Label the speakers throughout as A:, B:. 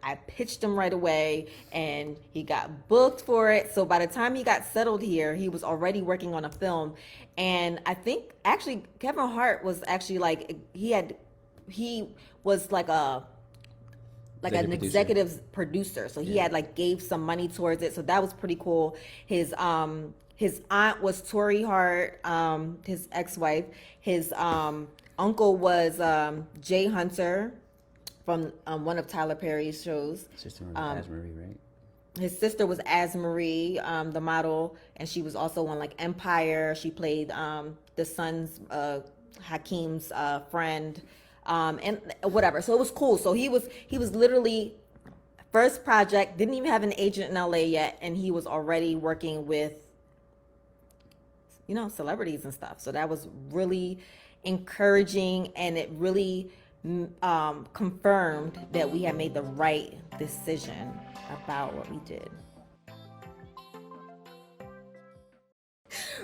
A: I pitched him right away, and he got booked for it. So by the time he got settled here, he was already working on a film. And I think actually Kevin Hart was actually like he was like an executive producer. So he had like gave some money towards it. So that was pretty cool. His aunt was Tori Hart, his ex-wife. His uncle was Jay Hunter from one of Tyler Perry's shows.
B: Sister was Asmarie, right?
A: His sister was Asmarie, the model, and she was also on like Empire. She played the son's Hakeem's friend, and whatever. So it was cool. So he was literally first project, didn't even have an agent in LA yet, and he was already working with celebrities and stuff. So that was really encouraging, and it really confirmed that we had made the right decision about what we did.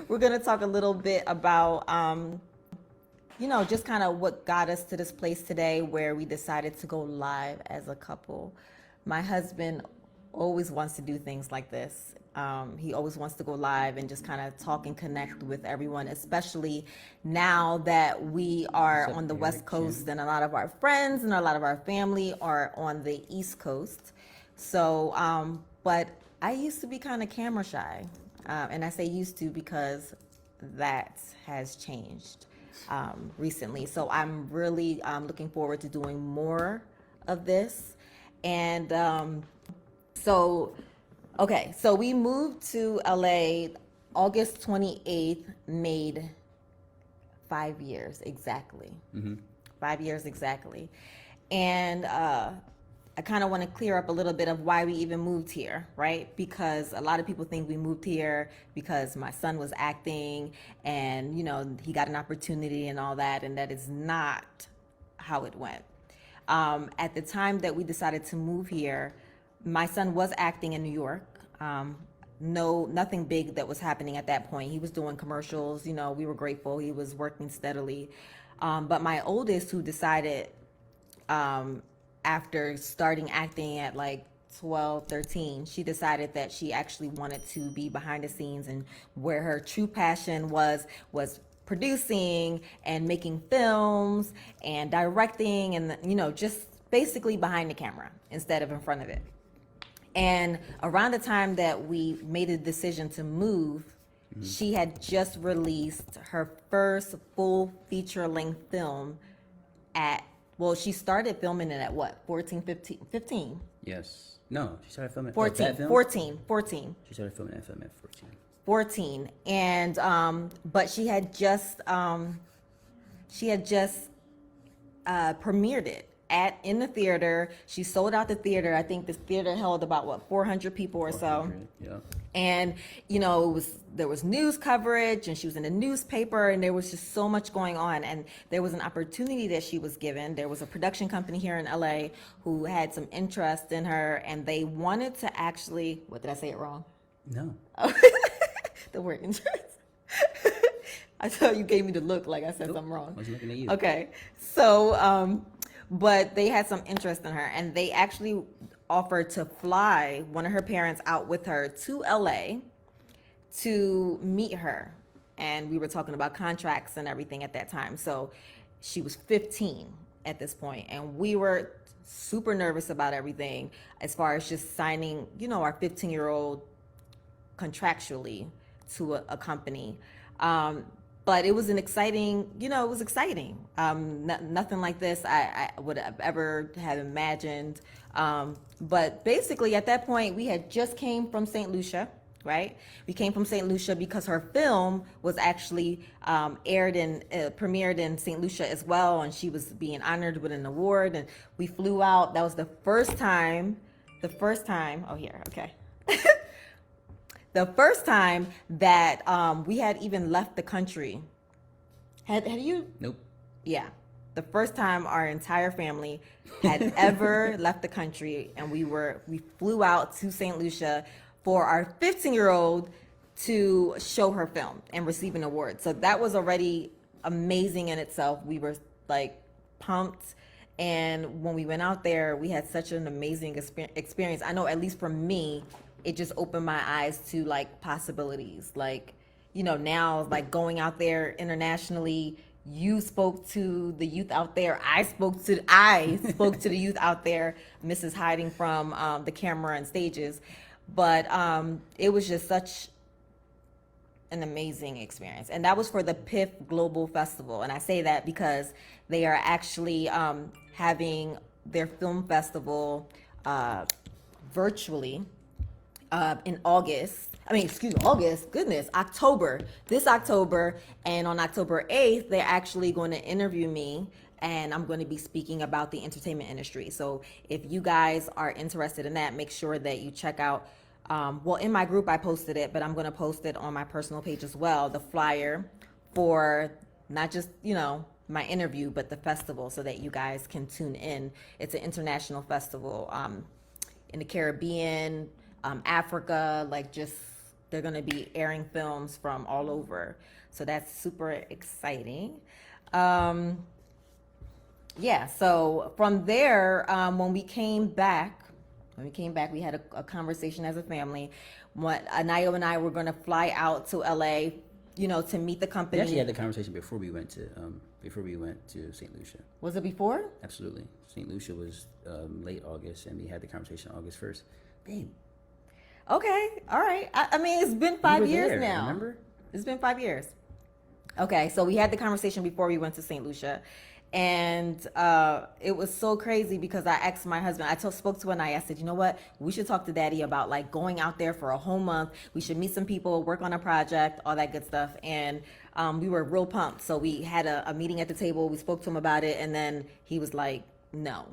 A: We're going to talk a little bit about just kind of what got us to this place today where we decided to go live as a couple. My husband always wants to do things like this. He always wants to go live and just kind of talk and connect with everyone, especially now that we are on the West Coast and a lot of our friends and a lot of our family are on the East Coast. So, but I used to be kind of camera shy. And I say used to because that has changed recently. So I'm really looking forward to doing more of this. And so we moved to LA August 28th, made 5 years exactly. Mm-hmm. 5 years exactly. And I kind of want to clear up a little bit of why we even moved here, right? Because a lot of people think we moved here because my son was acting and, he got an opportunity and all that, and that is not how it went. At the time that we decided to move here, my son was acting in New York. Nothing big that was happening at that point. He was doing commercials, we were grateful. He was working steadily. But my oldest, who decided, after starting acting at like 12, 13, she decided that she actually wanted to be behind the scenes, and where her true passion was producing and making films and directing and, just basically behind the camera instead of in front of it. And around the time that we made a decision to move, she had just released her first full feature-length film she started filming it at what, 14, 15?
B: Yes. No, she started filming
A: 14.
B: She started filming that film at 14.
A: 14. And, but she had just premiered it in the theater. She sold out the theater. I think this theater held about 400 people or so.
B: Yeah.
A: And there was news coverage, and she was in the newspaper, and there was just so much going on. And there was an opportunity that she was given. There was a production company here in LA who had some interest in her, and they wanted to actually, what, did I say it wrong?
B: No.
A: The word interest. I thought you gave me the look like I said something wrong.
B: I was looking at you.
A: Okay. So, but they had some interest in her, and they actually offered to fly one of her parents out with her to LA to meet her. And we were talking about contracts and everything at that time. So she was 15 at this point, and we were super nervous about everything as far as just signing, our 15-year-old contractually to a company. But it was an exciting, it was exciting. Nothing like this I would have ever have imagined. But basically at that point, we had just came from St. Lucia, right? We came from St. Lucia because her film was actually premiered in St. Lucia as well. And she was being honored with an award. And we flew out. That was the first time, oh here, okay. The first time that we had even left the country. Had you?
B: Nope.
A: Yeah. The first time our entire family had ever left the country, and we flew out to St. Lucia for our 15-year-old to show her film and receive an award. So that was already amazing in itself. We were like pumped, And when we went out there, we had such an amazing experience. I know, at least for me, it just opened my eyes to like possibilities. Like, you know, now like going out there internationally, you spoke to the youth out there. I spoke to the youth out there. Mrs. hiding from the camera and stages, but it was just such an amazing experience. And that was for the PIF Global Festival. And I say that because they are actually having their film festival virtually in August. October. This October. And on October 8th, they're actually going to interview me. And I'm going to be speaking about the entertainment industry. So if you guys are interested in that, make sure that you check out. Well, in my group, I posted it, but I'm going to post it on my personal page as well. The flyer for not just, you know, my interview, but the festival, so that you guys can tune in. It's an international festival in the Caribbean, Africa, like just they're going to be airing films from all over. So that's super exciting. Yeah, so from there, when we came back, we had a conversation as a family. Anaya and I were going to fly out to LA, you know, to meet the company.
B: We actually had the conversation before we went to St. Lucia.
A: Was it before?
B: Absolutely. St. Lucia was late August, and we had the conversation August 1st. Babe.
A: Okay, all right. I mean, it's been 5 years
B: there,
A: now.
B: remember?
A: It's been 5 years. Okay, so we had the conversation before we went to St. Lucia. And it was so crazy because I asked my husband, spoke to Anaya, I said, you know what, we should talk to Daddy about like going out there for a whole month. We should meet some people, work on a project, all that good stuff. And we were real pumped. So we had a meeting at the table. We spoke to him about it. And then he was like, no.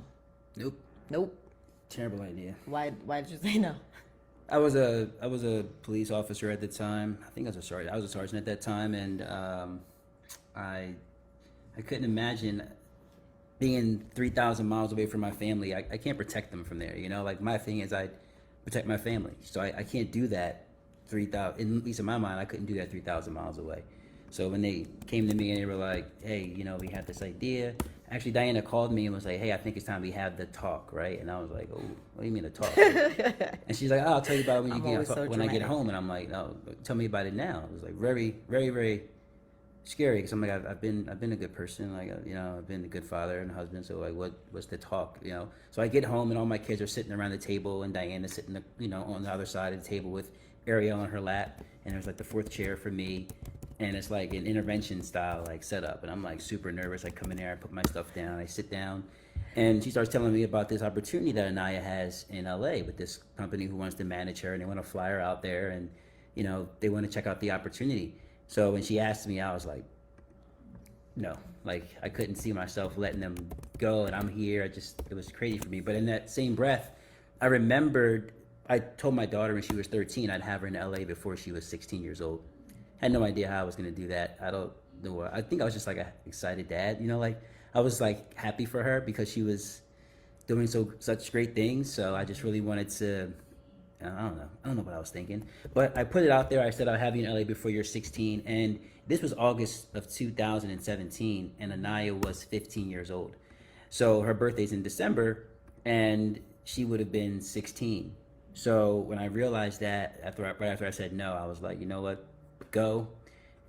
A: Nope. Terrible idea. Why did you say no?
B: I was a police officer at the time. I think I was a sergeant. I was a sergeant at that time, and I couldn't imagine being 3,000 miles away from my family. I can't protect them from there, you know? Like, my thing is I protect my family. So I can't do that 3,000, at least in my mind, I couldn't do that 3,000 miles away. So when they came to me and they were like, hey, you know, we have this idea. Actually, Diana called me and was like, hey, I think it's time we have the talk, right? And I was like, oh, what do you mean the talk? And she's like, oh, I'll tell you about it when I get home. And I'm like, no, tell me about it now. It was like very, very, very scary, because I'm like, I've been a good person, like, you know, I've been a good father and husband, so like, what's the talk, you know? So I get home and all my kids are sitting around the table, and Diana's sitting, you know, on the other side of the table with Ariel on her lap, and there's like the fourth chair for me, and it's like an intervention style like setup, and I'm like super nervous. I come in there, I put my stuff down, I sit down, and she starts telling me about this opportunity that Anaya has in LA with this company who wants to manage her, and they want to fly her out there, and you know, they want to check out the opportunity. So when she asked me, I was like, no, like I couldn't see myself letting them go, and I'm here. It was crazy for me. But in that same breath, I remembered, I told my daughter when she was 13, I'd have her in LA before she was 16 years old. Had no idea how I was going to do that. I don't know. I think I was just like an excited dad, you know, like I was like happy for her because she was doing such great things. So I just really wanted to, I don't know what I was thinking, but I put it out there. I said, I'll have you in LA before you're 16. And this was August of 2017, and Anaya was 15 years old. So her birthday's in December, and she would have been 16. So when I realized that, right after I said no, I was like, you know what, go,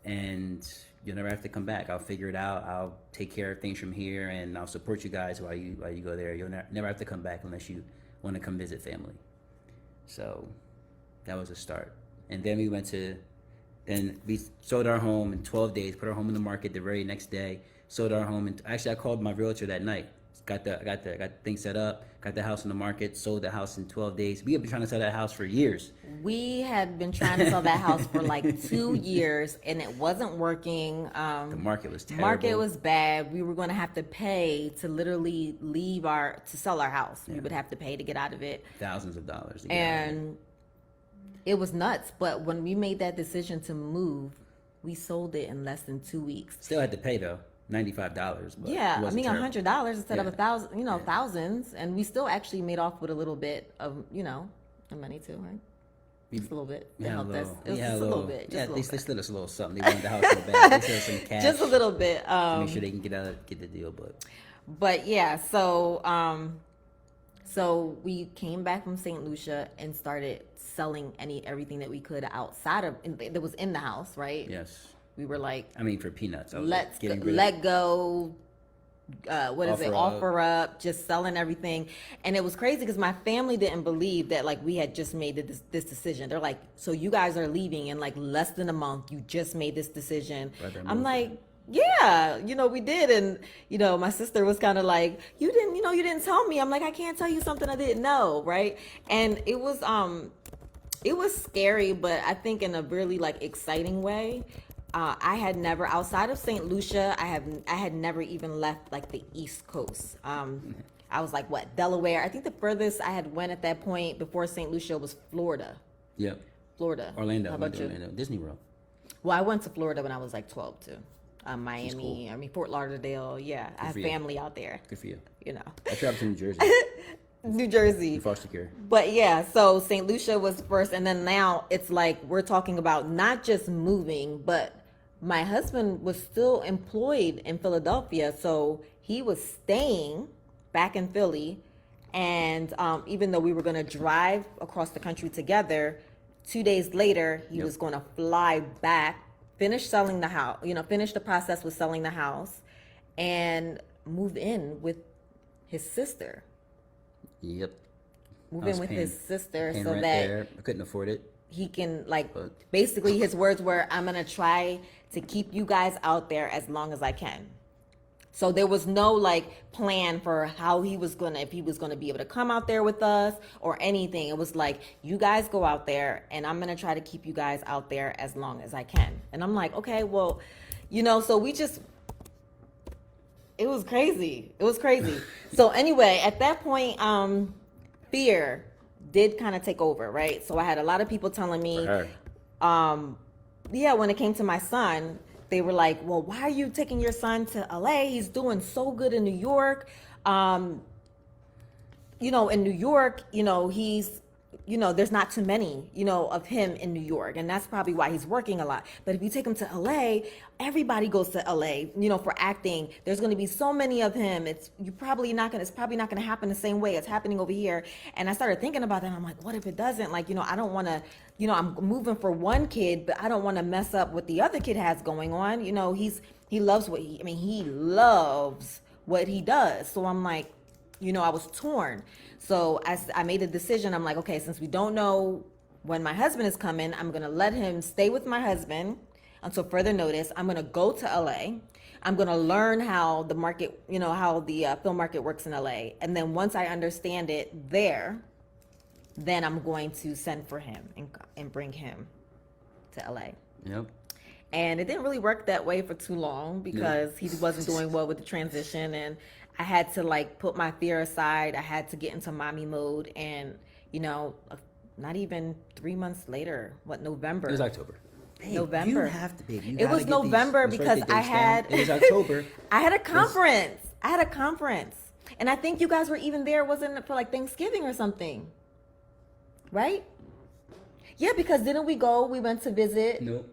B: and you'll never have to come back. I'll figure it out. I'll take care of things from here, and I'll support you guys while you go there. You'll never have to come back unless you want to come visit family. So that was a start. And then we sold our home in 12 days, put our home in the market the very next day, sold our home. And actually, I called my realtor that night. Got the thing set up, got the house in the market, sold the house in 12 days. We had been trying to sell that house for years.
A: We had been trying to sell that house for like 2 years, and it wasn't working.
B: The market was terrible.
A: Market was bad. We were going to have to pay to literally to sell our house. Yeah. We would have to pay to get out of it.
B: Thousands of dollars. To
A: get out of it. It was nuts. But when we made that decision to move, we sold it in less than 2 weeks.
B: Still had to pay though. $95. But
A: yeah, I mean $100 instead of $1,000, you know, thousands, and we still actually made off with a little bit of, you know, the money too, right? Just a little bit. It helped us. It was just a little bit.
B: Yeah, they slid us a little something. They wanted the house so bad. They slid us some cash.
A: Just a little bit.
B: To make sure they can get the deal, but
A: But yeah, so we came back from St. Lucia and started selling everything that we could outside of that was in the house, right?
B: Yes.
A: We were like,
B: I mean, for peanuts, I was
A: let's
B: getting rid
A: let go. What is it?
B: Offer up.
A: Offer up, just selling everything. And it was crazy because my family didn't believe that like we had just made this decision. They're like, so you guys are leaving in like less than a month. You just made this decision. I'm like, yeah, we did. And, my sister was kind of like, you didn't tell me. I'm like, I can't tell you something I didn't know. Right. And it was scary, but I think in a really like exciting way. I had never, outside of St. Lucia, I had never even left like the East Coast. I was like, Delaware? I think the furthest I had went at that point before St. Lucia was Florida.
B: Yep.
A: Florida.
B: Orlando.
A: How about you?
B: Orlando. Disney World.
A: Well, I went to Florida when I was like 12 too. Miami,
B: cool.
A: I mean Fort Lauderdale. Yeah, I have family out there.
B: Good for you.
A: I
B: traveled to New Jersey.
A: New Jersey.
B: In foster care.
A: But yeah, so St. Lucia was first, and then now it's like we're talking about not just moving, but my husband was still employed in Philadelphia, so he was staying back in Philly. And even though we were going to drive across the country together, 2 days later, he was going to fly back, finish selling the house, finish the process with selling the house, and move in with his sister.
B: Yep.
A: Move in with his sister so
B: rent
A: that
B: there. I couldn't afford it.
A: He can basically his words were, I'm going to try to keep you guys out there as long as I can. So there was no like plan for how if he was going to be able to come out there with us or anything. It was like, you guys go out there and I'm going to try to keep you guys out there as long as I can. And I'm like, okay, well, so it was crazy. It was crazy. So anyway, at that point, fear did kind of take over, right? So I had a lot of people telling me, when it came to my son, they were like, well, why are you taking your son to LA? He's doing so good in New York. In New York, he's, there's not too many, of him in New York. And that's probably why he's working a lot. But if you take him to LA, everybody goes to LA, for acting. There's going to be so many of him. It's probably not going to happen the same way it's happening over here. And I started thinking about that. And I'm like, what if it doesn't? Like, I don't want to, I'm moving for one kid, but I don't want to mess up what the other kid has going on. He loves he loves what he does. So I'm like, I was torn. So I made a decision. I'm like, okay, since we don't know when my husband is coming, I'm going to let him stay with my husband until further notice. I'm going to go to LA. I'm going to learn how the market, how the film market works in LA. And then once I understand it there, then I'm going to send for him and bring him to LA.
B: Yep.
A: And it didn't really work that way for too long because he wasn't doing well with the transition. And I had to put my fear aside. I had to get into mommy mode. And, not even 3 months later, November?
B: It was October. Babe,
A: November.
B: You have to, babe.
A: It was November because
B: it was October.
A: I had a conference. And I think you guys were even there, wasn't it for Thanksgiving or something? Right? Yeah, because didn't we go? We went to visit.
B: Nope.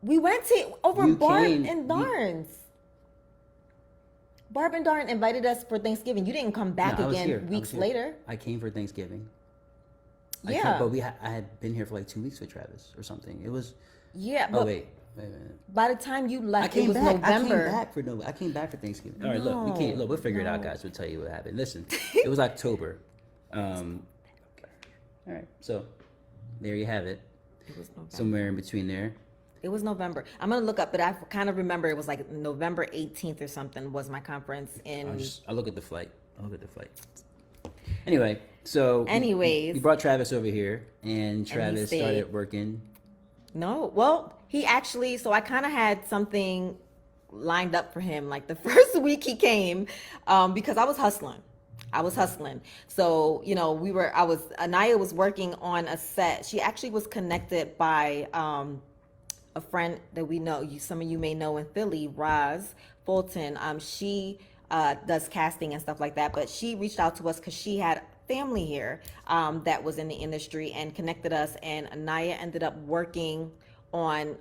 A: We went to Barb and Darns. Barb and Darn invited us for Thanksgiving. You didn't come back again weeks later.
B: I came for Thanksgiving.
A: Yeah.
B: But I had been here for 2 weeks with Travis or something. It was.
A: Yeah.
B: Oh, wait a minute.
A: By the time you left, it was November.
B: I came back for Thanksgiving. All right, look, we'll figure it out, guys. We'll tell you what happened. Listen, it was October. All right, so there you have it.
A: It was November.
B: Somewhere in between there.
A: It was November. I'm going to look up, but I kind of remember it was November 18th or something was my conference in...
B: I'll look at the flight. Anyway, so...
A: Anyways.
B: We brought Travis over here, and Travis started working.
A: No, well, he actually... So I kind of had something lined up for him, the first week he came, because I was hustling. So, Anaya was working on a set. She actually was connected by... a friend that we know, some of you may know in Philly, Roz Fulton. She does casting and stuff like that, but she reached out to us because she had family here that was in the industry and connected us. And Anaya ended up working on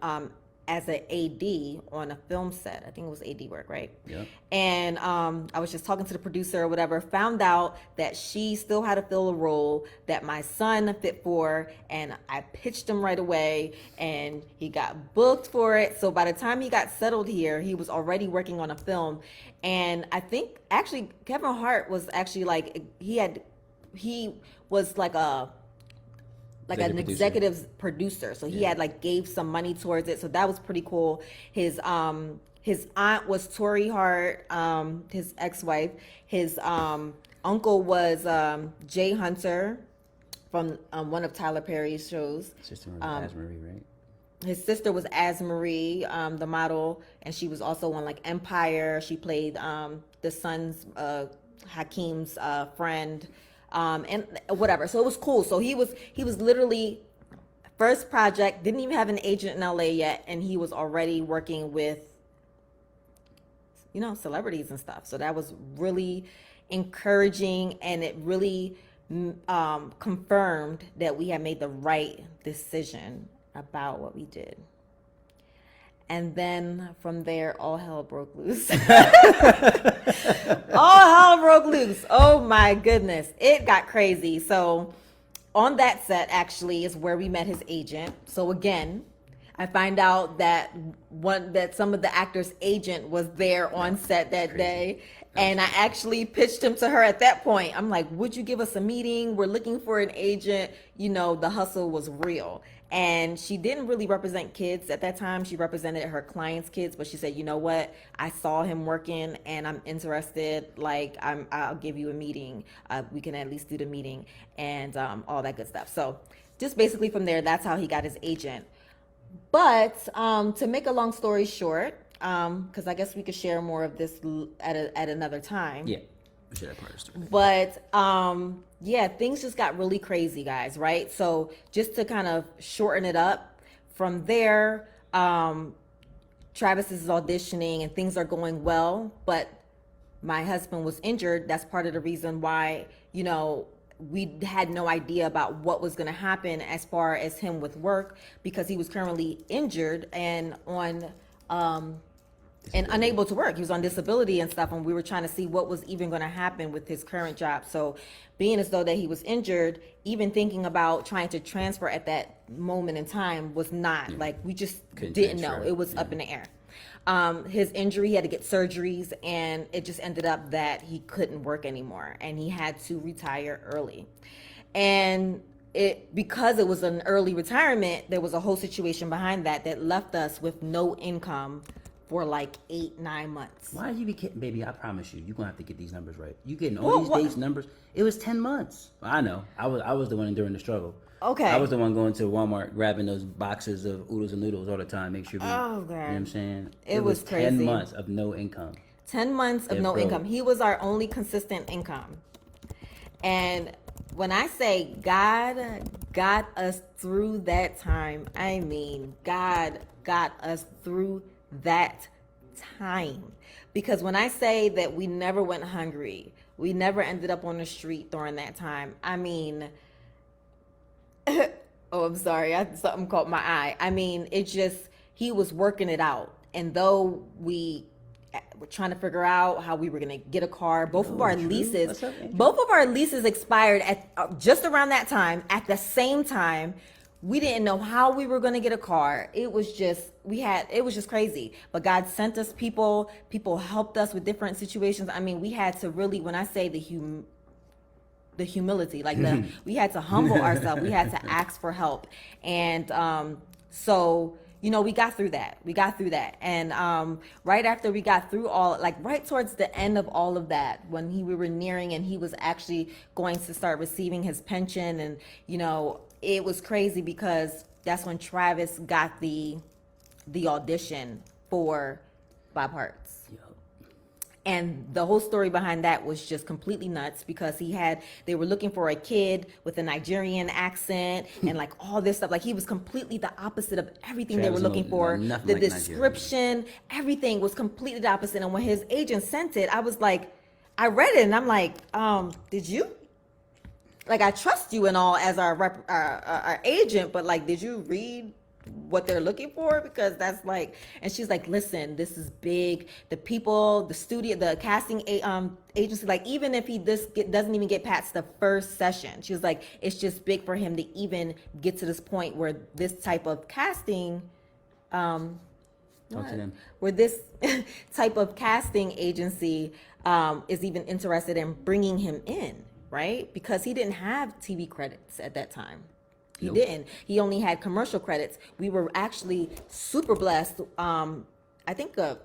A: as an AD on a film set. I think it was AD work, right?
B: Yeah.
A: And I was just talking to the producer or whatever, found out that she still had to fill a role that my son fit for, and I pitched him right away, and he got booked for it. So by the time he got settled here, he was already working on a film. And I think actually Kevin Hart was actually like, he was like an executive producer. So he had like gave some money towards it. So that was pretty cool. His aunt was Tori Hart, his ex-wife. His uncle was Jay Hunter from one of Tyler Perry's shows.
B: Sister was Asmarie, right?
A: His sister was Asmarie, the model, and she was also on like Empire. She played the son's Hakeem's friend. And whatever. So it was cool. So he was literally first project, didn't even have an agent in LA yet, and he was already working with, celebrities and stuff. So that was really encouraging, and it really confirmed that we had made the right decision about what we did. And then from there, all hell broke loose. All hell broke loose. Oh my goodness. It got crazy. So on that set actually is where we met his agent. So again, I find out that some of the actors' agent was there on set that day. And I actually pitched him to her at that point. I'm like, would you give us a meeting? We're looking for an agent. The hustle was real. And she didn't really represent kids at that time. She represented her clients' kids, but she said, you know what? I saw him working and I'm interested. Like, I'll give you a meeting. We can at least do the meeting and all that good stuff. So just basically from there, that's how he got his agent. But to make a long story short, because I guess we could share more of this at another time.
B: Yeah, we share that part of the story.
A: But yeah, things just got really crazy, guys, right? So just to kind of shorten it up, from there, Travis is auditioning and things are going well, but my husband was injured. That's part of the reason why, we had no idea about what was going to happen as far as him with work, because he was currently injured and unable to work. He was on disability and stuff, and we were trying to see what was even going to happen with his current job. So being as though that he was injured, even thinking about trying to transfer at that moment in time was not, like, we just didn't know. It was up in the air. His injury, he had to get surgeries, and it just ended up that he couldn't work anymore, and he had to retire early. And because it was an early retirement, there was a whole situation behind that left us with no income for like 8-9 months.
B: Why did you be kidding? Baby, I promise you're gonna have to get these numbers right. You getting all these dates, numbers. It was 10 months. I know. I was the one during the struggle.
A: Okay.
B: I was the one going to Walmart, grabbing those boxes of oodles and noodles all the time. Make sure we,
A: oh, God.
B: You know what I'm saying?
A: It was crazy.
B: 10 months of no income.
A: 10 months of no income. He was our only consistent income. And when I say God got us through that time, I mean God got us through that time. Because when I say that we never went hungry, we never ended up on the street during that time, I mean, oh, I'm sorry, something caught my eye. I mean, he was working it out. And though we were trying to figure out how we were going to get a car, both of our leases expired at just around that time. At the same time, we didn't know how we were going to get a car. It was just crazy. But God sent us people helped us with different situations. I mean, we had to really, when I say the humility, like we had to humble ourselves. We had to ask for help. And so, we got through that. And right after we got through right towards the end of all of that, when we were nearing and he was actually going to start receiving his pension, and, it was crazy because that's when Travis got the audition for Bob Hearts.
B: Yep.
A: And the whole story behind that was just completely nuts, because they were looking for a kid with a Nigerian accent and like all this stuff. Like, he was completely the opposite of everything they were looking for. The
B: like
A: description, everything was completely the opposite. And when his agent sent it, I was like, I read it and I'm like, did you? Like, I trust you and all as our agent, but like, did you read what they're looking for, because that's like, and she's like, listen, this is big. The people, the studio, the casting agency, like even if he doesn't even get past the first session, she was like, it's just big for him to even get to this point where this type of casting,
B: Talk to them.
A: where this type of casting agency is even interested in bringing him in, right? Because he didn't have TV credits at that time. He
B: Nope.
A: didn't. He only had commercial credits. We were actually super blessed. I think a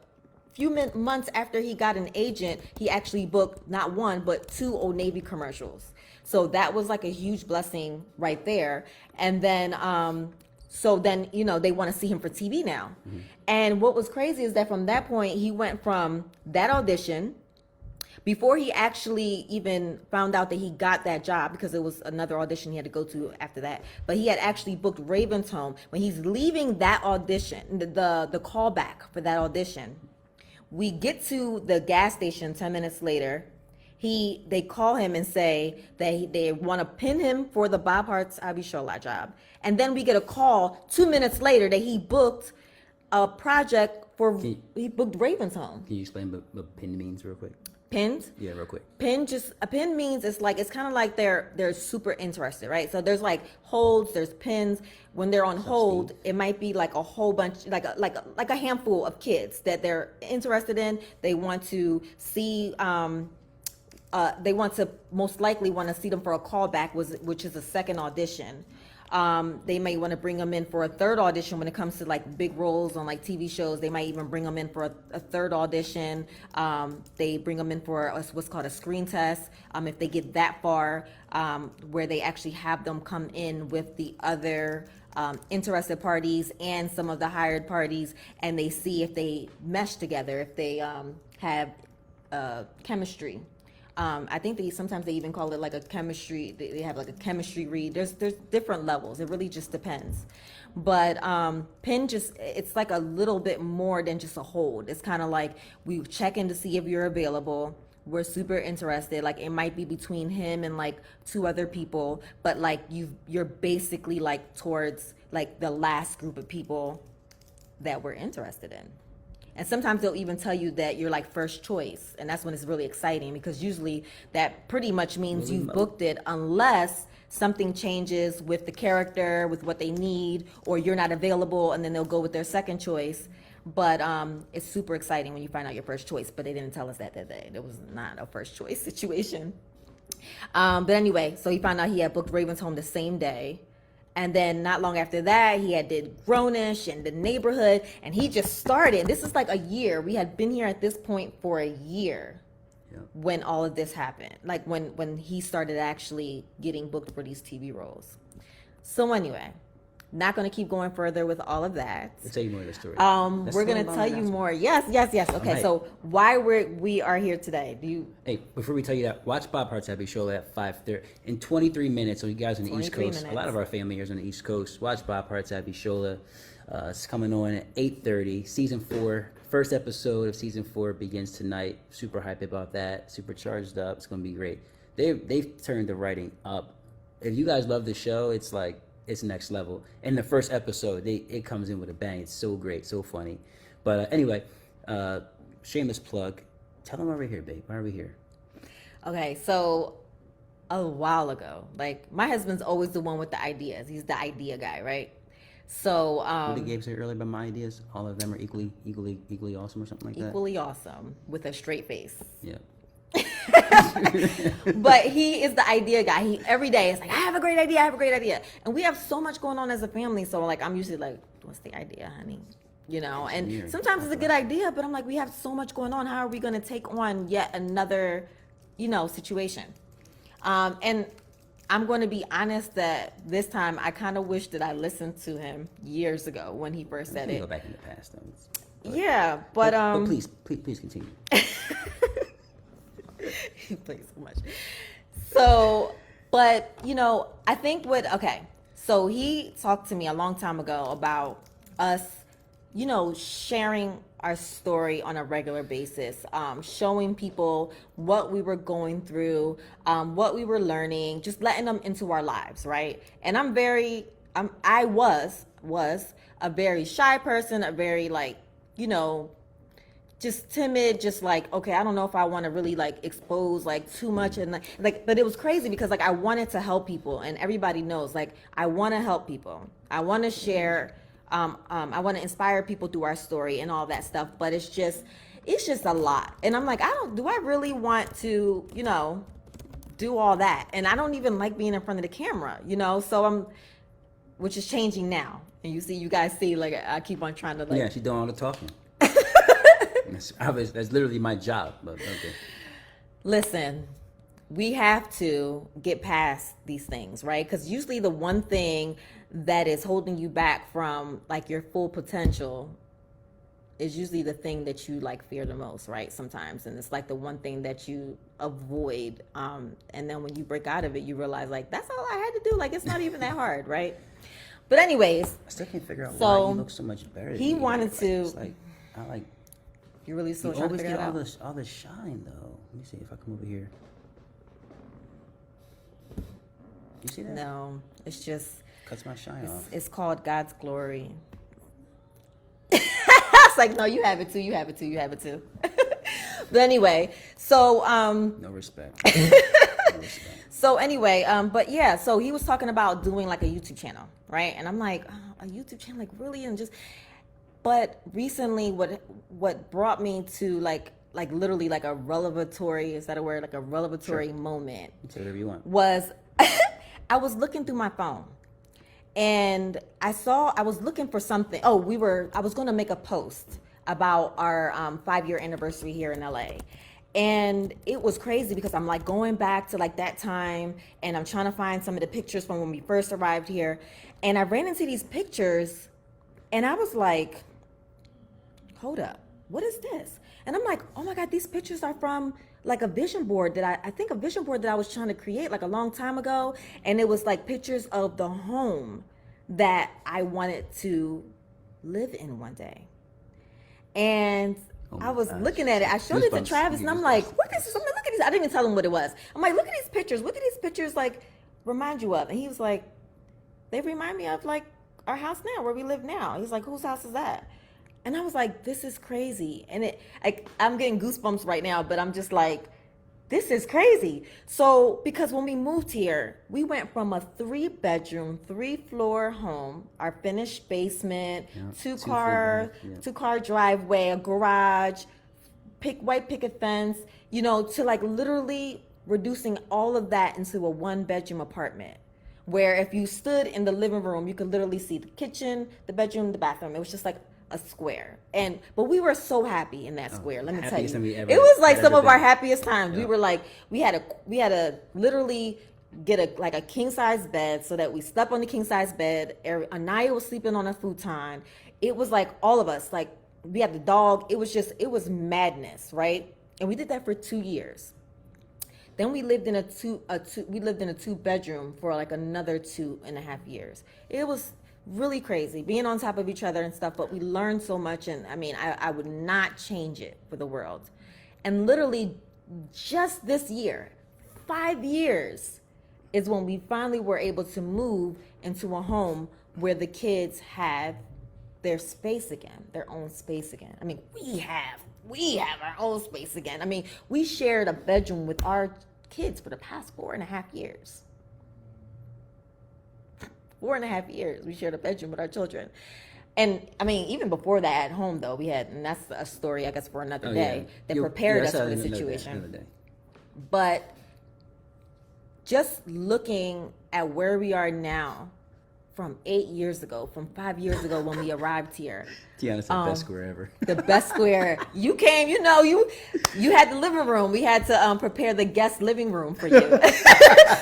A: few months after he got an agent, he actually booked not one, but 2 Old Navy commercials. So that was like a huge blessing right there. And then, so then, you know, they want to see him for TV now. Mm-hmm. And what was crazy is that from that point, he went from that audition, before he actually even found out that he got that job, because it was another audition he had to go to after that, but he had actually booked Raven's Home. When he's leaving that audition, the callback for that audition, we get to the gas station 10 minutes later. They call him and say that they want to pin him for the Bob Hart's Abishola job. And then we get a call 2 minutes later that he booked a project for, he booked Raven's Home.
B: Can you explain what pin means real quick?
A: Pins?
B: Yeah, real quick.
A: A pin means it's kind of like they're super interested, right? So there's like holds, there's pins. When they're on hold, it might be like a whole bunch, like a handful of kids that they're interested in. They want to see. They want to most likely want to see them for a callback, which is a second audition. They may want to bring them in for a third audition when it comes to like big roles on like TV shows. They might even bring them in for a third audition. They bring them in for what's called a screen test. If they get that far, where they actually have them come in with the other interested parties and some of the hired parties, and they see if they mesh together, if they have chemistry. I think sometimes they even call it like a chemistry. They have like a chemistry read. There's different levels. It really just depends. But pin it's like a little bit more than just a hold. It's kind of like we check in to see if you're available. We're super interested. Like it might be between him and like 2 other people, but like you're basically like towards like the last group of people that we're interested in. And sometimes they'll even tell you that you're like first choice. And that's when it's really exciting, because usually that pretty much means you've booked it, unless something changes with the character, with what they need, or you're not available, and then they'll go with their second choice. But it's super exciting when you find out your first choice. But they didn't tell us that day. It was not a first choice situation. But anyway, so he found out he had booked Raven's Home the same day. And then not long after that, he had did Grownish and The Neighborhood, and he just started. This is like a year. We had been here at this point for a year when all of this happened. Like when he started actually getting booked for these TV roles. So anyway, not going to keep going further with all of that.
B: Let's tell you more of the story.
A: We're going to tell you more. Yes. Okay, right. So why we are here today?
B: Hey, before we tell you that, watch Bob Hart's Abishola at 5:30 in 23 minutes. So you guys on the East Coast, a lot of our family here is on the East Coast. Watch Bob Hart's Abishola. It's coming on at 8:30. Season 4, first episode of season 4 begins tonight. Super hyped about that. Super charged up. It's going to be great. They've turned the writing up. If you guys love the show, it's like, it's next level. In the first episode, it comes in with a bang. It's so great, so funny. But anyway, shameless plug. Tell them why we're here, babe. Why are we here?
A: Okay, so a while ago, like my husband's always the one with the ideas. He's the idea guy, right? So
B: what did Gabe say earlier about my ideas? All of them are equally awesome, or something like that.
A: Equally awesome with a straight face.
B: Yeah.
A: But he is the idea guy. He every day is like, I have a great idea. And we have so much going on as a family. So like, I'm usually like, what's the idea, honey? You know, and sometimes it's a good idea, but I'm like, we have so much going on. How are we going to take on yet another, situation? And I'm going to be honest that this time I kind of wish that I listened to him years ago when he first said it.
B: Go back in the past, though.
A: Yeah, but
B: please continue.
A: He plays so much. So, but I think so he talked to me a long time ago about us, sharing our story on a regular basis, showing people what we were going through, what we were learning, just letting them into our lives, right? And I was was a very shy person, a very like, you know, just timid, just like, okay, I don't know if I want to really like expose like too much. And like, but it was crazy because like I wanted to help people, and everybody knows like I want to help people. I want to share, I want to inspire people through our story and all that stuff. But it's just a lot. And I'm like, do I really want to, you know, do all that? And I don't even like being in front of the camera, you know? So which is changing now. And you guys see, like, I keep on trying to like.
B: Yeah, she's doing all the talking. That's literally my job, but okay.
A: Listen, we have to get past these things, right? Because usually the one thing that is holding you back from like your full potential is usually the thing that you like fear the most, right? Sometimes, and it's like the one thing that you avoid, and then when you break out of it, you realize like that's all I had to do. Like it's not even that hard, right? But anyways,
B: I still can't figure out
A: so
B: why he looks so much better than
A: he
B: me.
A: wanted
B: Like,
A: to.
B: it's like I like.
A: You really still
B: You
A: trying to
B: always
A: figure
B: get
A: it out?
B: all this shine though. Let me see if I come over here. You see that?
A: No, it's just
B: Cuts my shine off.
A: it's called God's glory. It's like, no, you have it too. You have it too. You have it too. But anyway, so
B: No respect. No respect.
A: So anyway, but yeah, so he was talking about doing like a YouTube channel, right? And I'm like, oh, a YouTube channel, like really, and just. But recently, what brought me to like literally like a revelatory, is that a word? Like a revelatory moment.
B: Say whatever you want.
A: Was I was looking through my phone, and I was looking for something. I was going to make a post about our 5-year anniversary here in LA. And it was crazy because I'm like going back to like that time, and I'm trying to find some of the pictures from when we first arrived here. And I ran into these pictures, and I was like, hold up, what is this? And I'm like, oh my God, these pictures are from like a vision board that I think a vision board that I was trying to create like a long time ago. And it was like pictures of the home that I wanted to live in one day. And I was looking at it. I showed it to Travis, and I'm like, what is this? I'm like, look at these. I didn't even tell him what it was. I'm like, look at these pictures. What do these pictures like remind you of? And he was like, they remind me of like our house now, where we live now. He's like, whose house is that? And I was like, this is crazy. And I'm getting goosebumps right now, but I'm just like, this is crazy. So, because when we moved here, we went from a 3-bedroom, 3-floor home, our finished basement, two-car driveway, a garage, white picket fence, you know, to like literally reducing all of that into a 1-bedroom apartment, where if you stood in the living room, you could literally see the kitchen, the bedroom, the bathroom. It was just like a square. But we were so happy in that square. Let me tell you, it was like some of our happiest times. Yeah. We were like, we had to literally get a king size bed so that we slept on the king size bed. Anaya was sleeping on a futon. It was like all of us, like we had the dog. It was madness, right? And we did that for 2 years. Then we lived in a 2-bedroom for like another 2.5 years. It was really crazy being on top of each other and stuff, but we learned so much. And I mean, I would not change it for the world. And literally just this year, 5 years, is when we finally were able to move into a home where the kids have their space again, their own space again. I mean, we have our own space again. I mean, we shared a bedroom with our kids for the past 4.5 years. 4.5 years we shared a bedroom with our children. And I mean, even before that at home though, and that's a story I guess for another day, that prepared us for the situation. But just looking at where we are now from 8 years ago, from 5 years ago when we arrived here.
B: Tiana said best square ever. The
A: best square. You came, you had the living room. We had to prepare the guest living room for you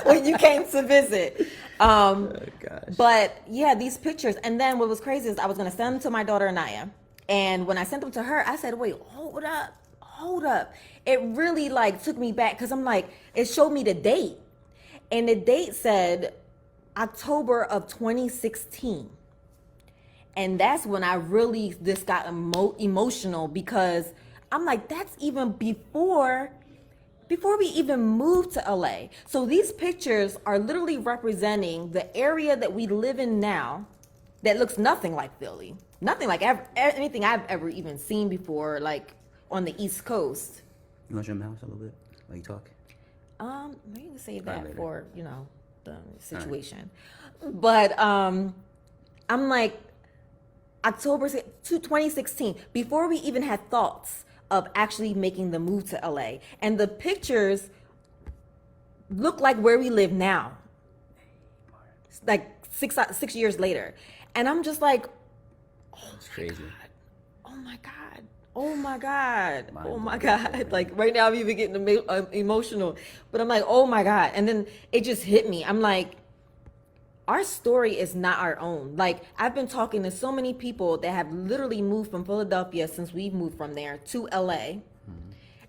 A: when you came to visit. Oh, gosh. But yeah, these pictures. And then what was crazy is I was going to send them to my daughter Anaya. And when I sent them to her, I said, wait, hold up. It really like took me back because I'm like, it showed me the date. And the date said October of 2016. And that's when I really just got emotional because I'm like, that's even before we even moved to LA. So these pictures are literally representing the area that we live in now that looks nothing like Philly, nothing like anything I've ever even seen before, like on the East Coast.
B: You want to show them the house a little bit while you talk?
A: Maybe we can save that
B: later.
A: for, you know, the situation. But I'm like, October 2016, before we even had thoughts of actually making the move to LA. And the pictures look like where we live now, like 6 years later. And I'm just like,
B: It's crazy.
A: oh my God. Oh my God. Oh my
B: Mind-blowing.
A: God. Like right now I'm even getting emotional, but I'm like, oh my God. And then it just hit me. I'm like, our story is not our own. Like, I've been talking to so many people that have literally moved from Philadelphia since we've moved from there to LA.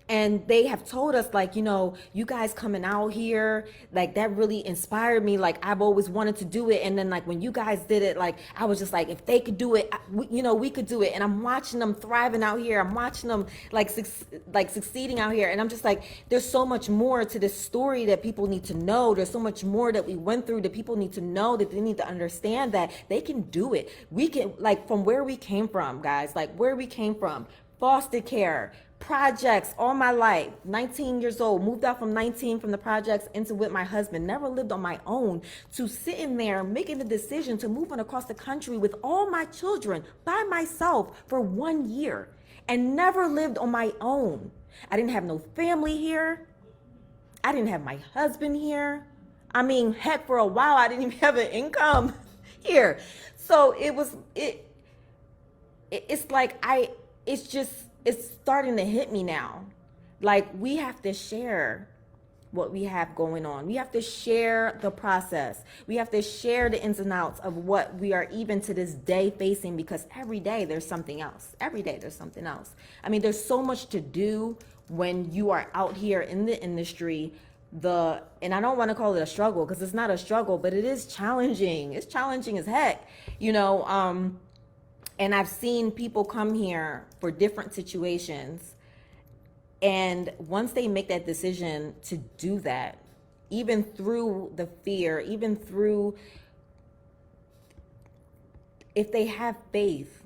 A: And they have told us, like, you know, you guys coming out here, like, that really inspired me. Like, I've always wanted to do it. And then, like, when you guys did it, like, I was just like, if they could do it, you know, we could do it. And I'm watching them thriving out here. I'm watching them, like succeeding out here. And I'm just like, there's so much more to this story that people need to know. There's so much more that we went through that people need to know, that they need to understand that they can do it. We can, like, from where we came from, guys, like, where we came from, foster care, projects all my life, 19 years old, moved out from 19 from the projects into with my husband, never lived on my own, to sitting there making the decision to move on across the country with all my children by myself for 1 year and never lived on my own. I didn't have no family here. I didn't have my husband here. I mean, heck, for a while I didn't even have an income here. So it's like it's starting to hit me now. Like, we have to share what we have going on. We have to share the process. We have to share the ins and outs of what we are even to this day facing, because every day there's something else. Every day there's something else. I mean, there's so much to do when you are out here in the industry. And I don't want to call it a struggle, because it's not a struggle, but it is challenging. It's challenging as heck, you know. And I've seen people come here for different situations. And once they make that decision to do that, even through the fear, even through, if they have faith,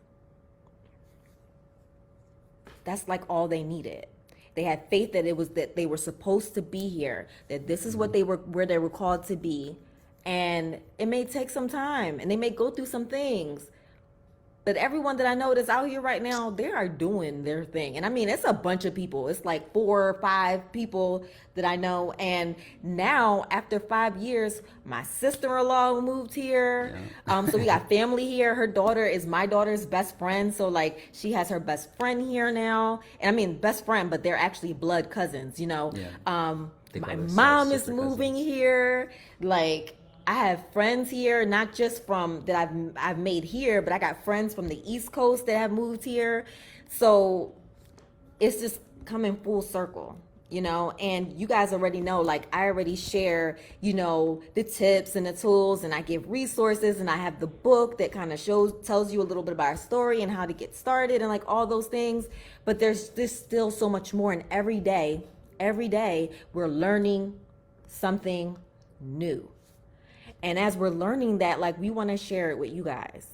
A: that's like all they needed. They had faith that they were supposed to be here, that this is what where they were called to be. And it may take some time and they may go through some things. But everyone that I know that's out here right now, they are doing their thing. And I mean, it's a bunch of people. It's like 4 or 5 people that I know. And now, after 5 years, my sister-in-law moved here. Yeah. So we got family here. Her daughter is my daughter's best friend. So, like, she has her best friend here now. And I mean, best friend, but they're actually blood cousins, you know. Yeah. My mom is moving here. Like, I have friends here, not just from that I've made here, but I got friends from the East Coast that have moved here. So it's just coming full circle, you know. And you guys already know, like, I already share, you know, the tips and the tools, and I give resources, and I have the book that kind of tells you a little bit about our story and how to get started and like all those things. But there's still so much more, and every day we're learning something new. And as we're learning that, like, we want to share it with you guys,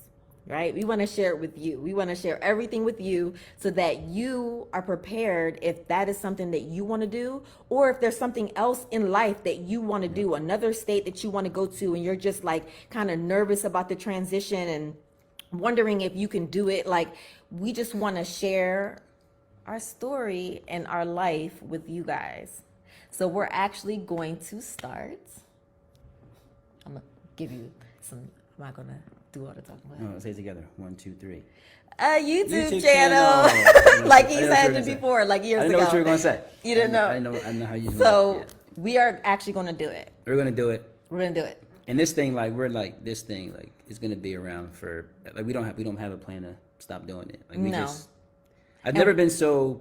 A: right? We want to share it with you. We want to share everything with you so that you are prepared if that is something that you want to do, or if there's something else in life that you want to do, another state that you want to go to, and you're just like kind of nervous about the transition and wondering if you can do it. Like, we just want to share our story and our life with you guys. So we're actually going to start. I'm gonna give you some. I'm not gonna do all the talking about.
B: No, say it together. 1, 2, 3.
A: YouTube channel. Like he said it before, like years ago.
B: I didn't know what you were gonna say.
A: You didn't know.
B: I know how you.
A: So we are actually gonna do it.
B: We're gonna do it.
A: We're gonna do it.
B: And this thing, like, this thing, like, is gonna be around for, like, we don't have a plan to stop doing it. Like, we just. I've never been so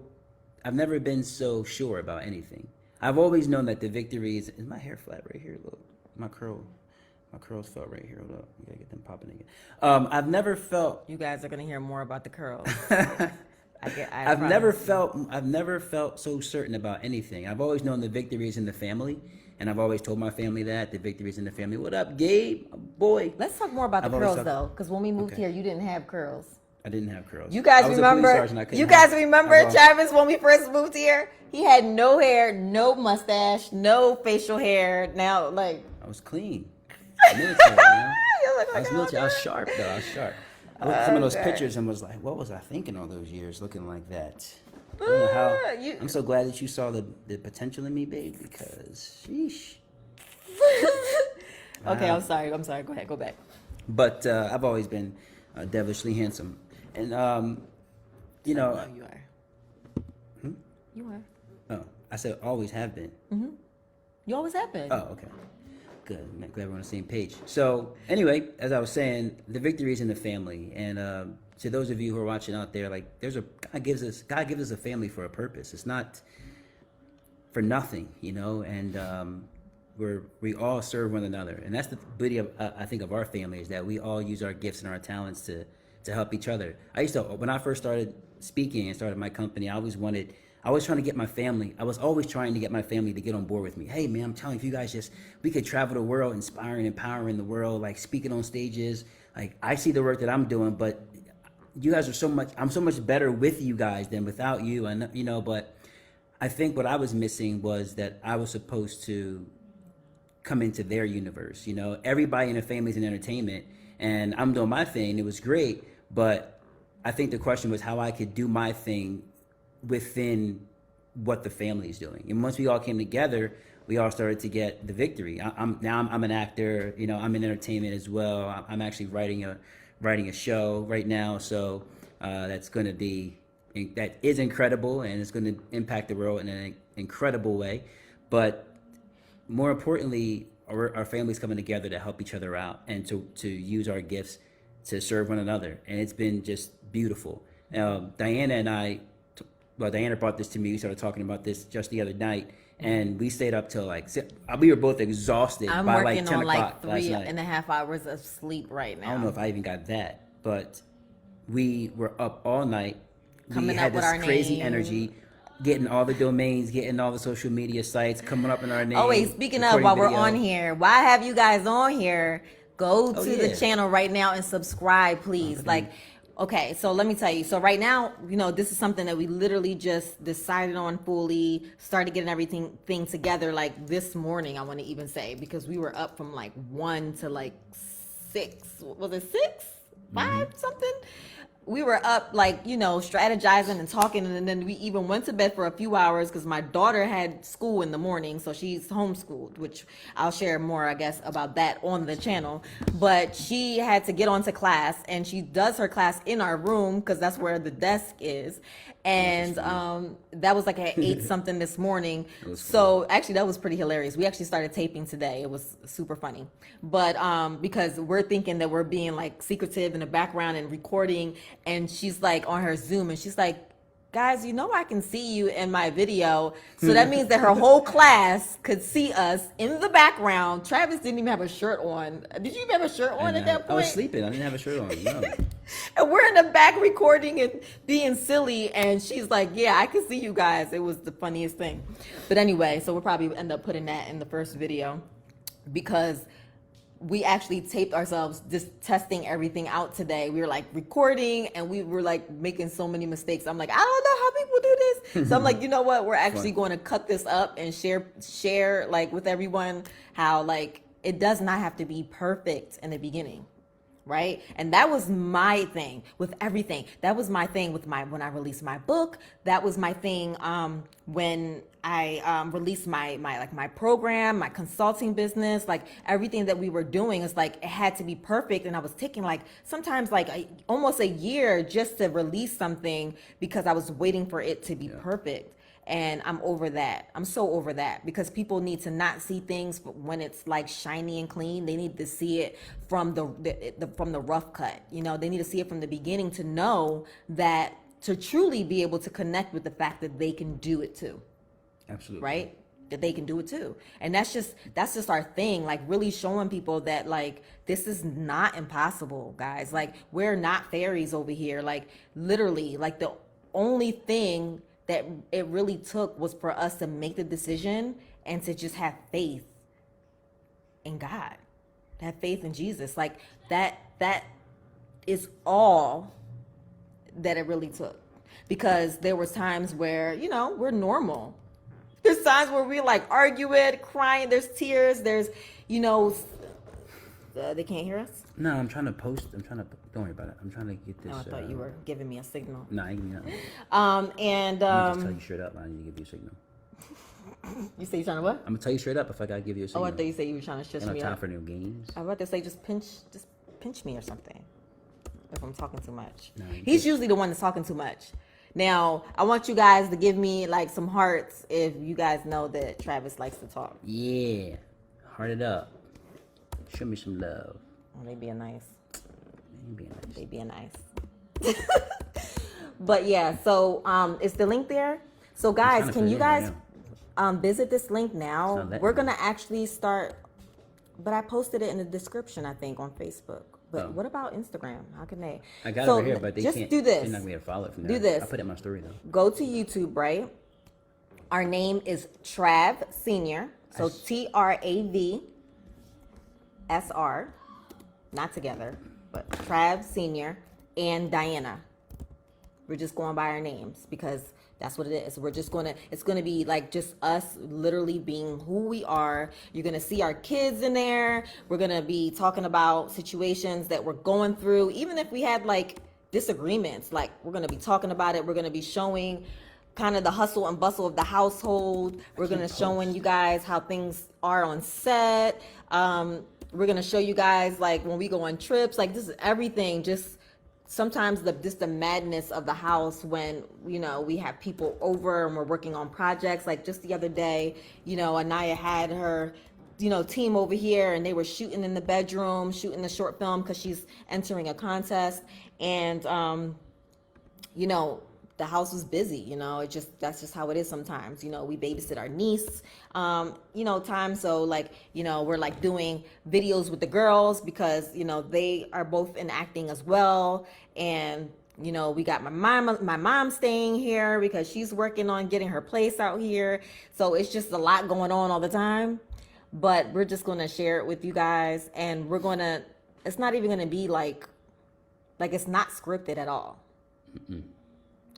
B: sure about anything. I've always known that the victory is my hair flat right here. Look, my curls felt right here. Hold up. You gotta get them popping again. I've never felt.
A: You guys are gonna hear more about the curls.
B: I've never felt so certain about anything. I've always known the victory is in the family, And I've always told my family that the victory's in the family. What up, Gabe? Boy.
A: Let's talk more about the
B: I've always
A: curls
B: talked-
A: though, because when we moved
B: Okay.
A: here, you didn't have curls.
B: I didn't have curls.
A: You guys
B: I was a police
A: remember?
B: sergeant, I couldn't
A: You
B: have-
A: guys remember
B: I lost-
A: Travis when we first moved here? He had no hair, no mustache, no facial hair. Now, like,
B: I was clean. Military, man.
A: you look
B: I
A: like
B: was
A: a
B: military. I was
A: hooker.
B: sharp though. I was sharp. I looked at some of those
A: Okay.
B: pictures and was like, "What was I thinking all those years, looking like that?" I don't know how. I'm so glad that you saw the potential in me, babe. Because, sheesh.
A: Okay, I'm sorry. Go ahead. Go back.
B: But I've always been devilishly handsome, and you know.
A: No, you are. You are.
B: Oh, I said always have been.
A: You always have been.
B: Oh, okay. Good. I'm glad we're on the same page. So, anyway, as I was saying, the victory is in the family. And to those of you who are watching out there, like, God gives us a family for a purpose. It's not for nothing, you know. And we all serve one another. And that's the beauty of I think of our family, is that we all use our gifts and our talents to help each other. When I first started speaking and started my company, I was trying to get my family. I was always trying to get my family to get on board with me. Hey, man, I'm telling you, if you guys we could travel the world, inspiring, empowering the world, like speaking on stages. Like, I see the work that I'm doing, but you guys I'm so much better with you guys than without you. And, you know, but I think what I was missing was that I was supposed to come into their universe. You know, everybody in the family is in entertainment, and I'm doing my thing. It was great, but I think the question was how I could do my thing within what the family is doing. And once we all came together, we all started to get the victory. I'm an actor, you know, I'm in entertainment as well. I'm actually writing a show right now, so that is incredible, and it's going to impact the world in an incredible way. But more importantly, our families coming together to help each other out and to use our gifts to serve one another, and it's been just beautiful. Diana and I. Well, Diana brought this to me. We started talking about this just the other night, and we stayed up till we were both exhausted
A: I'm
B: by
A: working
B: 10
A: on
B: o'clock last night.
A: 3.5 hours of sleep right now.
B: I don't know if I even got that, but we were up all night.
A: Coming
B: We
A: up
B: had
A: with
B: this
A: our
B: crazy
A: name.
B: energy, getting all the domains, getting all the social media sites, coming up in our name.
A: Oh wait, speaking of,
B: recording
A: while we're
B: video.
A: on here, why have you guys on here? Go to the
B: yeah.
A: channel right now and subscribe, please. Okay, so let me tell you. So right now, you know, this is something that we literally just decided on fully, started getting everything together like this morning, I want to even say, because we were up from 1 to 6. Was it 6? 5 something? We were up strategizing and talking, and then we even went to bed for a few hours because my daughter had school in the morning, so she's homeschooled, which I'll share more, I guess, about that on the channel. But she had to get onto class, and she does her class in our room because that's where the desk is. And that was at 8 something this morning. So actually that was pretty hilarious. We actually started taping today. It was super funny. But because we're thinking that we're being secretive in the background and recording, and she's on her Zoom, and she's like, guys, you know I can see you in my video. So that means that her whole class could see us in the background. Travis didn't even have a shirt on. Did you even have a shirt on at that point?
B: I was sleeping. I didn't have a shirt on. No.
A: And we're in the back recording and being silly, and she's like, yeah, I can see you guys. It was the funniest thing. But anyway, so we'll probably end up putting that in the first video, because we actually taped ourselves just testing everything out today. We were recording, and we were making so many mistakes. I'm I don't know how people do this. So I'm you know what? We're actually going to cut this up and share with everyone how it does not have to be perfect in the beginning. Right? And that was my thing with everything. That was my thing with when I released my book. That was my thing when I released my program, my consulting business, everything that we were doing is it had to be perfect. And I was taking sometimes almost a year just to release something because I was waiting for it to be perfect. And I'm over that. I'm so over that, because people need to not see things when it's shiny and clean. They need to see it from the rough cut. You know, they need to see it from the beginning to know that, to truly be able to connect with the fact that they can do it too.
B: Absolutely.
A: Right? That they can do it too. And that's just our thing, really showing people that this is not impossible, guys. We're not fairies over here. Literally, the only thing that it really took was for us to make the decision and to just have faith in God, have faith in Jesus. Like that is all that it really took. Because there was times where, we're normal. There's times where we like arguing, crying, there's tears, there's, they can't hear us?
B: No, I'm trying to post. Don't worry about it. I'm trying to get this.
A: No, I thought you were giving me a signal.
B: No, I ain't giving you nothing.
A: And
B: Let me just tell you straight up. I need to give you a signal.
A: You say you're trying to what?
B: I'm gonna tell you straight up if I gotta give you a signal.
A: Oh, I thought you said you were trying to shush
B: I
A: me
B: don't have time
A: up.
B: for no games.
A: I was about to say just pinch me or something if I'm talking too much.
B: No,
A: He's usually the one that's talking too much. Now, I want you guys to give me like some hearts if you guys know that Travis likes to talk.
B: Yeah, heart it up. Show me some love.
A: Oh, they being nice.
B: They being nice.
A: They being nice. But yeah, so is the link there? So guys, can you guys visit this link now? We're gonna actually start, but I posted it in the description, I think, on Facebook. But what about Instagram? How can they?
B: I got it over here, but they
A: just
B: can't.
A: do this.
B: They're not gonna be able to follow it from there.
A: Do this.
B: I put it in my story though.
A: Go to YouTube, right? Our name is Trav Sr. So TravSR, not together, but Trav Sr. and Diana. We're just going by our names because that's what it is. It's gonna be like just us literally being who we are. You're gonna see our kids in there. We're gonna be talking about situations that we're going through. Even if we had like disagreements, like we're gonna be talking about it. We're gonna be showing kind of the hustle and bustle of the household. We're gonna showing you guys how things are on set. We're gonna show you guys like when we go on trips, like this is everything. Just sometimes the madness of the house when, we have people over and we're working on projects. Like just the other day, Anaya had her, team over here and they were shooting in the bedroom, shooting the short film because she's entering a contest. And, the house was busy, that's just how it is sometimes. We babysit our niece, time. So like, we're like doing videos with the girls because, they are both in acting as well. And, we got my mom staying here because she's working on getting her place out here. So it's just a lot going on all the time, but we're just going to share it with you guys. And it's not even going to be like it's not scripted at all. Mm-mm.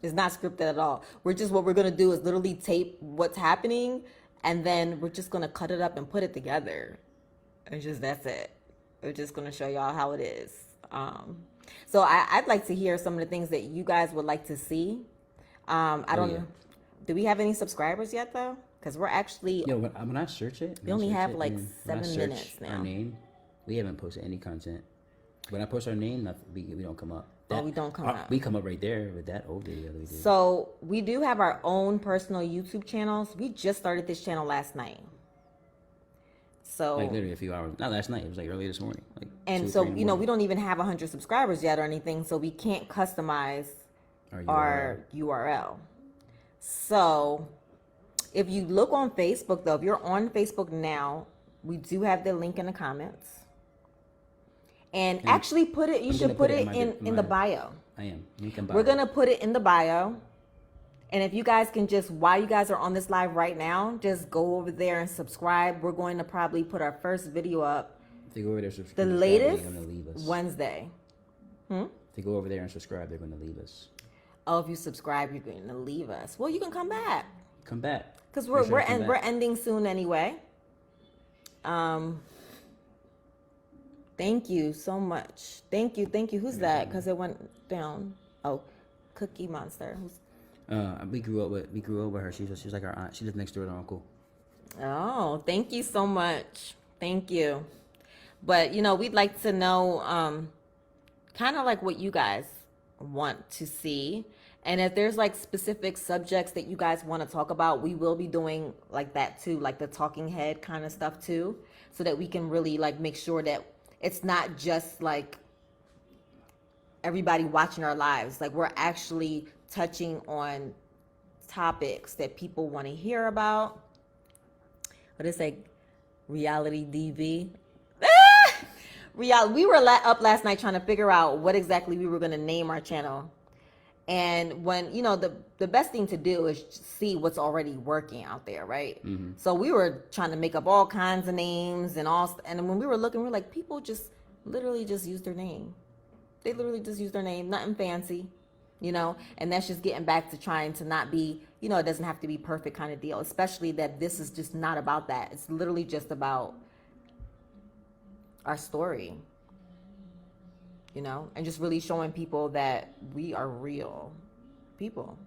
A: It's not scripted at all. What we're going to do is literally tape what's happening and then we're just going to cut it up and put it together. That's it. We're just going to show y'all how it is. So I'd like to hear some of the things that you guys would like to see. I don't know. Do we have any subscribers yet though? Because we're actually.
B: Yeah, when I search it.
A: We only have like 7 minutes now.
B: Our name, we haven't posted any content. When I post our name, we don't come up.
A: We don't come up.
B: We come up right there with that old video that we did.
A: So we do have our own personal YouTube channels. We just started this channel last night. So
B: like literally a few hours. Not last night. It was like early this morning.
A: And so we don't even have 100 subscribers yet or anything. So we can't customize our URL. So if you look on Facebook though, if you're on Facebook now, we do have the link in the comments. And actually you should put it in the bio.
B: I am.
A: We're going to put it in the bio. And if you guys can just, while you guys are on this live right now, just go over there and subscribe. We're going to probably put our first video up
B: if they go over there,
A: the latest
B: they're gonna leave us.
A: Wednesday.
B: If they go over there and subscribe, they're going to leave us.
A: Oh, if you subscribe, you're going to leave us. Well, you can come back.
B: Come back.
A: Because we're ending soon anyway. Thank you so much. Thank you. Who's that? Because it went down. Oh, Cookie Monster.
B: We grew up with her. She's like our aunt. She lives next door to our uncle.
A: Oh, thank you so much. Thank you. But we'd like to know, kind of like what you guys want to see, and if there's like specific subjects that you guys want to talk about, we will be doing like that too, like the talking head kind of stuff too, so that we can really like make sure that it's not just like everybody watching our lives. Like we're actually touching on topics that people want to hear about. What is it? Reality DV. We were up last night trying to figure out what exactly we were going to name our channel. And when, the best thing to do is see what's already working out there, right? So we were trying to make up all kinds of names and when we were looking, we were like, people just literally just use their name. They literally just use their name, nothing fancy, and that's just getting back to trying to not be, it doesn't have to be perfect kind of deal, especially that this is just not about that. It's literally just about our story, and just really showing people that we are real people.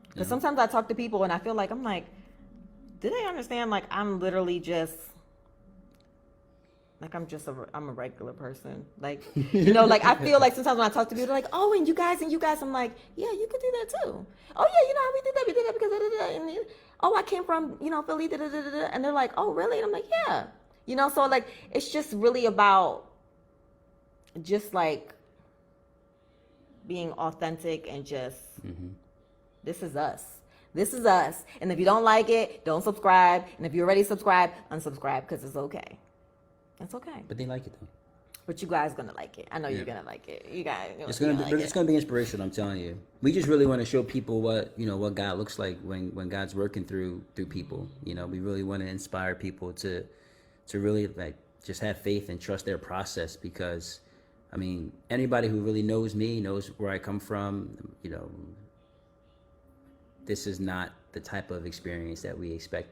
A: Because sometimes I talk to people and I feel like, I'm like, do they understand? Like, I'm literally just, like, I'm a regular person. Like, like, I feel like sometimes when I talk to people, they're like, oh, and you guys, I'm like, yeah, you could do that too. Oh, yeah, how we did that because, and, oh, I came from, Philly, and they're like, oh, really? And I'm like, yeah. So, like, it's just really about just, like, being authentic and just, this is us. This is us. And if you don't like it, don't subscribe. And if you're already subscribed, unsubscribe because it's okay. It's okay.
B: But they like it though.
A: But you guys gonna like it. I know you're gonna like it. You guys,
B: it's gonna be inspirational. I'm telling you. We just really want to show people what what God looks like when God's working through people. We really want to inspire people to really like just have faith and trust their process, because I mean, anybody who really knows me knows where I come from. This is not the type of experience that we expect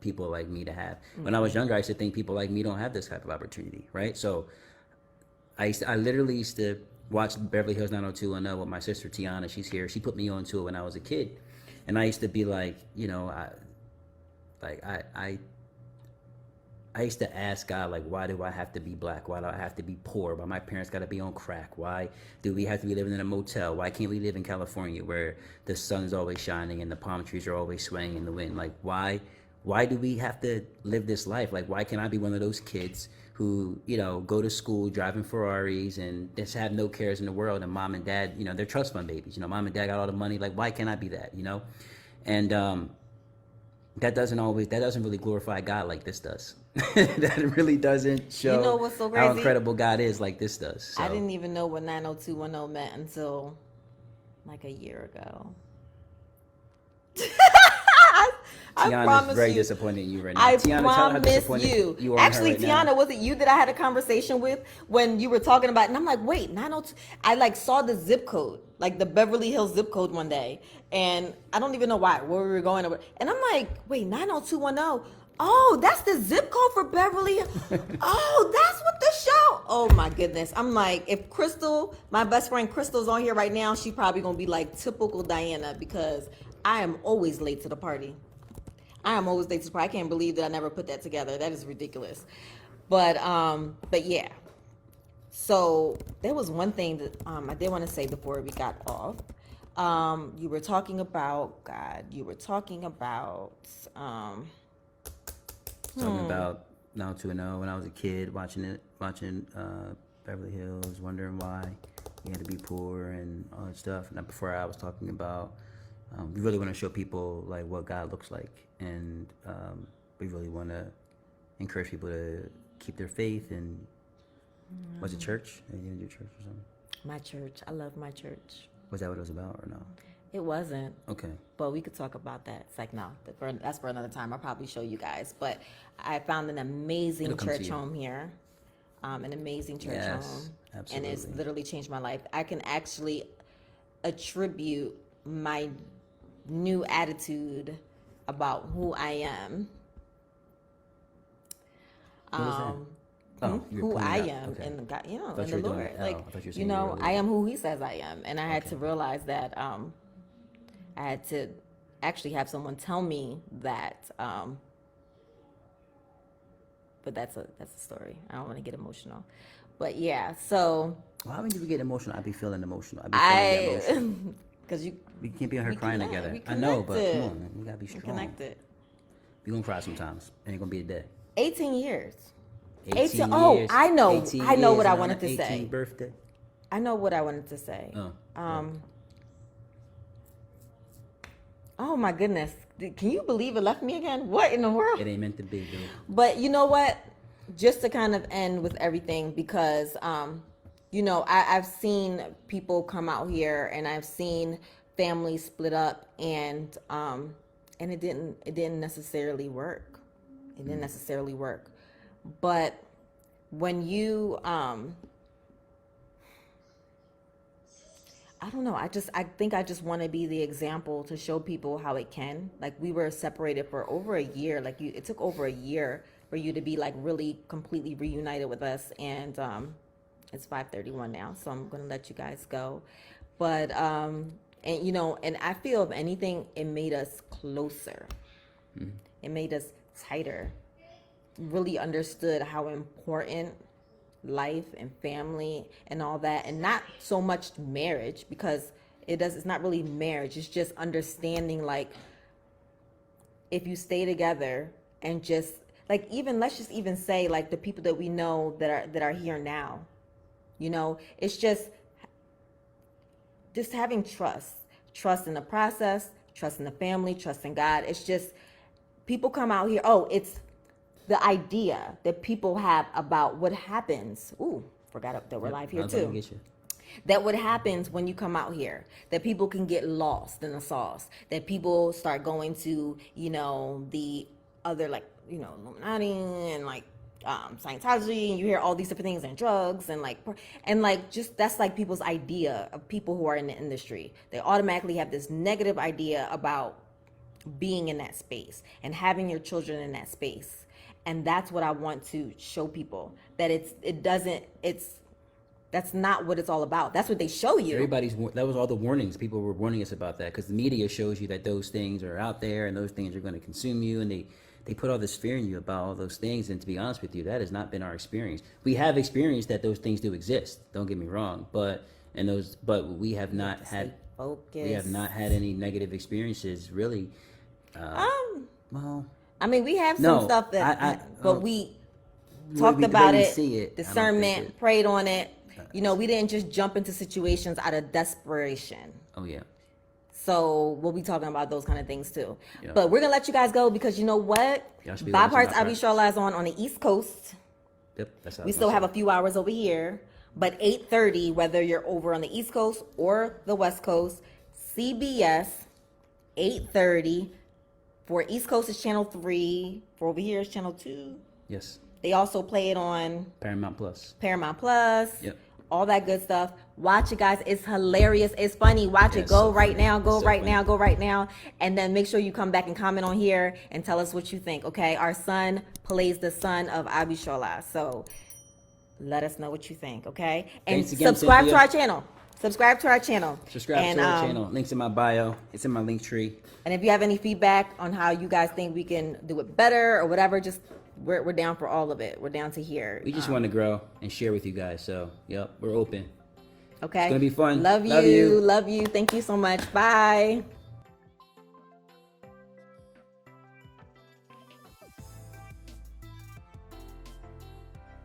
B: people like me to have. When I was younger, I used to think people like me don't have this type of opportunity, right? So I literally used to watch Beverly Hills 90210 with my sister Tiana. She's here. She put me on to it when I was a kid, and I used to be like, I used to ask God, like, why do I have to be black? Why do I have to be poor? Why my parents got to be on crack? Why do we have to be living in a motel? Why can't we live in California where the sun's always shining and the palm trees are always swaying in the wind? Like, why do we have to live this life? Like, why can't I be one of those kids who, go to school driving Ferraris and just have no cares in the world, and mom and dad, they're trust fund babies. Mom and dad got all the money. Like, why can't I be that? And that doesn't really glorify God like this does. That really doesn't show
A: what's so crazy?
B: How incredible God is like this does. So.
A: I didn't even know what 90210 meant until like a year ago.
B: Tiana's very disappointed in you right now.
A: I
B: Tiana,
A: promise you. Actually, right Tiana, was it you that I had a conversation with when you were talking about? And I'm like, wait, 902. I like saw the zip code, like the Beverly Hills zip code one day, and I don't even know where we were going over. And I'm like, wait, 90210. Oh, that's the zip code for Beverly. Oh, that's what the show. Oh my goodness. I'm like, if Crystal, my best friend Crystal's on here right now, she's probably gonna be like typical Diana, because I am always late to the party. I can't believe that I never put that together. That is ridiculous. But yeah. So there was one thing that I did want to say before we got off. You were talking about God. You were talking about
B: talking about Now to Know when I was a kid, watching Beverly Hills, wondering why you had to be poor and all that stuff. And before I was talking about we really want to show people like what God looks like, and we really want to encourage people to keep their faith. And was it church? Are you gonna do church or something?
A: My church. I love my church.
B: Was that what it was about or no?
A: It wasn't.
B: Okay.
A: But we could talk about that. It's like, no, that's for another time. I'll probably show you guys. But I found an amazing church home here. An amazing church home. Absolutely. And it's literally changed my life. I can actually attribute my new attitude about who I am.
B: What is that?
A: Who I am in the God, in the Lord. Like, I am who He says I am, and I had to realize that. I had to actually have someone tell me that. But that's a story. I don't want to get emotional, but yeah. So.
B: Why would you get emotional? I'd be feeling emotional.
A: Because
B: we can't be on her crying together. I know, but come on, man, we gotta be strong. Connected. We gonna cry sometimes. Ain't gonna be a day.
A: 18 years.
B: 18 years.
A: Oh, I know what I wanted to say.
B: 18th birthday.
A: I know what I wanted to say. Oh my goodness. Can you believe it left me again? What in the world?
B: It ain't meant to be, dude.
A: But you know what? Just to kind of end with everything, because you know, I've seen people come out here, and I've seen families split up, and it didn't necessarily work. It didn't necessarily work. But when you I don't know. I think I just want to be the example to show people how it can. Like, we were separated for over a year. Like, it took over a year for you to be like really completely reunited with us. And it's 5:31 now, so I'm gonna let you guys go. But and you know, and I feel if anything, it made us closer. It made us tighter. Really understood how important life and family and all that, and not so much marriage, because it's not really marriage. It's just understanding, like, if you stay together and just like, even let's just even say like the people that we know that are here now, you know, it's just having trust in the process, trust in the family, trust in God. It's just, people come out here, it's the idea that people have about what happens. Ooh, forgot that we're live here too. That what happens when you come out here, that people can get lost in the sauce, that people start going to, you know, the other, like, you know, Illuminati and like Scientology, and you hear all these different things, and drugs, and like just, that's like people's idea of people who are in the industry. They automatically have this negative idea about being in that space and having your children in that space. And that's what I want to show people, that that's not what it's all about. That's what they show you.
B: That was all the warnings. People were warning us about that, because the media shows you that those things are out there and those things are going to consume you, and they put all this fear in you about all those things. And to be honest with you, that has not been our experience. We have experienced that those things do exist. Don't get me wrong, but we have not had any negative experiences, really. Well,
A: I mean, we have some stuff that, but we talked about it, discernment, prayed on it. You know, we didn't just jump into situations out of desperation.
B: Oh, yeah.
A: So we'll be talking about those kind of things too.
B: Yeah.
A: But we're going to let you guys go, because you know what? Bob Hart's Ivelis is on the East Coast.
B: Yep. That's how
A: we still have a few hours over here. But 8:30, whether you're over on the East Coast or the West Coast, CBS, 8:30. For East Coast is channel 3. For over here is channel 2.
B: Yes.
A: They also play it on
B: Paramount Plus.
A: Yep. All that good stuff. Watch it, guys. It's hilarious. It's funny. Watch it. Go right now. Go right now. And then make sure you come back and comment on here and tell us what you think. Okay. Our son plays the son of Abishola. So let us know what you think. Okay. And subscribe to our channel. Subscribe to our channel.
B: Links in my bio. It's in my link tree.
A: And if you have any feedback on how you guys think we can do it better or whatever, just we're down for all of it. We're down to hear.
B: We just want to grow and share with you guys. So, yep, we're open.
A: Okay.
B: It's going to be fun.
A: Love you. Thank you so much. Bye.